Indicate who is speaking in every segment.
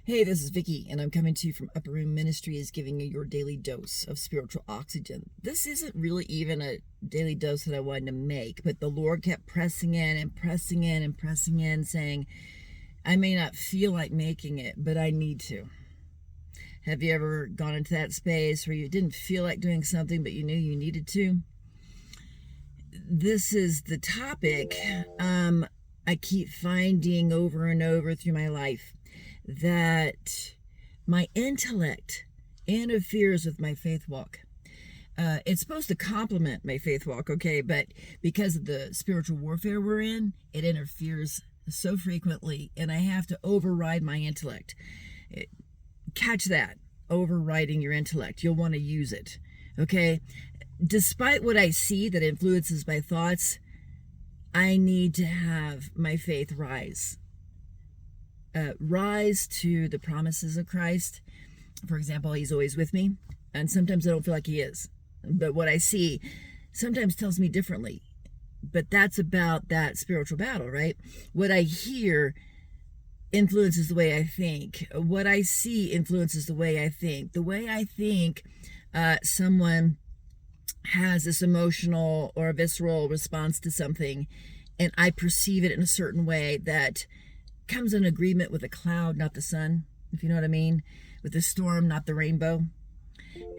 Speaker 1: Hey, this is Vickie, and I'm coming to you from Upper Room Ministries, giving you your daily dose of spiritual oxygen. This isn't really even a daily dose that I wanted to make, but the Lord kept pressing in and pressing in and pressing in, saying, I may not feel like making it, but I need to. Have you ever gone into that space where you didn't feel like doing something, but you knew you needed to? This is the topic I keep finding over and over through my life, that my intellect interferes with my faith walk. It's supposed to complement my faith walk, okay, but because of the spiritual warfare we're in, it interferes so frequently, and I have to override my intellect. Catch that, overriding your intellect. You'll want to use it, okay? Despite what I see that influences my thoughts, I need to have my faith rise. Rise to the promises of Christ. For example, he's always with me, and sometimes I don't feel like he is. But what I see sometimes tells me differently. But that's about that spiritual battle, right? What I hear influences the way I think. What I see influences the way I think. The way I think someone has this emotional or visceral response to something, and I perceive it in a certain way that comes in agreement with the cloud, not the sun, if you know what I mean, with the storm, not the rainbow.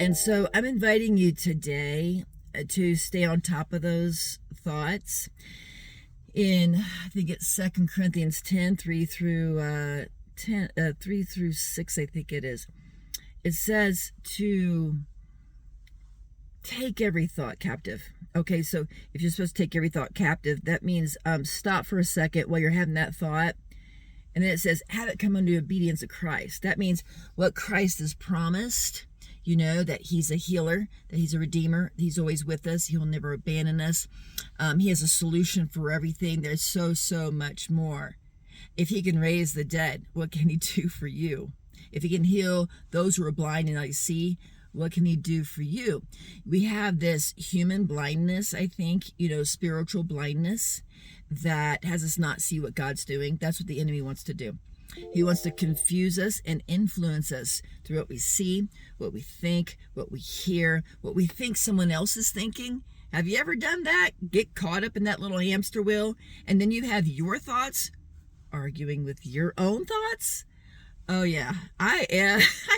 Speaker 1: And so I'm inviting you today to stay on top of those thoughts. In, I think it's 2 Corinthians 10, 3 through 3 through 6, I think it is. It says to take every thought captive. Okay, so if you're supposed to take every thought captive, that means stop for a second while you're having that thought. And then it says, have it come under obedience of Christ. That means what Christ has promised, you know, that he's a healer, that he's a redeemer, he's always with us, he'll never abandon us. He has a solution for everything. There's so much more. If he can raise the dead, what can he do for you? If he can heal those who are blind and not see, what can he do for you? We have this human blindness, I think, you know, spiritual blindness that has us not see what God's doing. That's what the enemy wants to do. He wants to confuse us and influence us through what we see, what we think, what we hear, what we think someone else is thinking. Have you ever done that? Get caught up in that little hamster wheel, and then you have your thoughts arguing with your own thoughts? Oh yeah, I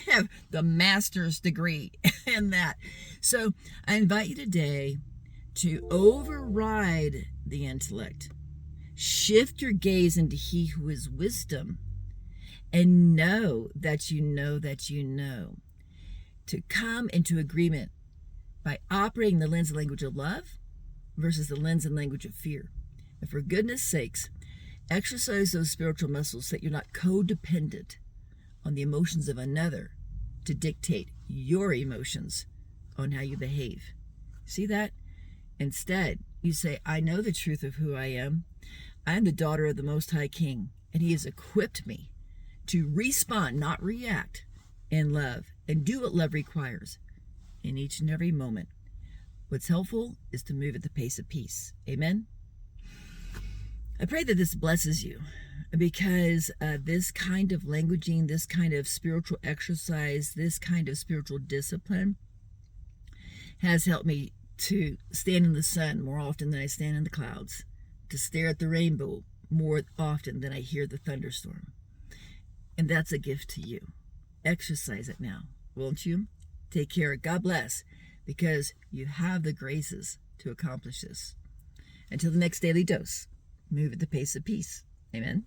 Speaker 1: have the master's degree in that. So I invite you today to override the intellect. Shift your gaze into he who is wisdom, and know that you know that you know. To come into agreement by operating the lens and language of love versus the lens and language of fear. And for goodness sakes, exercise those spiritual muscles so that you're not codependent on the emotions of another to dictate your emotions on how you behave. See that? Instead, you say, I know the truth of who I am. I am the daughter of the Most High King, and he has equipped me to respond, not react, in love, and do what love requires in each and every moment. What's helpful is to move at the pace of peace. Amen? I pray that this blesses you, because this kind of languaging, this kind of spiritual exercise, this kind of spiritual discipline has helped me to stand in the sun more often than I stand in the clouds, to stare at the rainbow more often than I hear the thunderstorm. And that's a gift to you. Exercise it now, won't you? Take care. God bless, because you have the graces to accomplish this. Until the next daily dose, move at the pace of peace. Amen.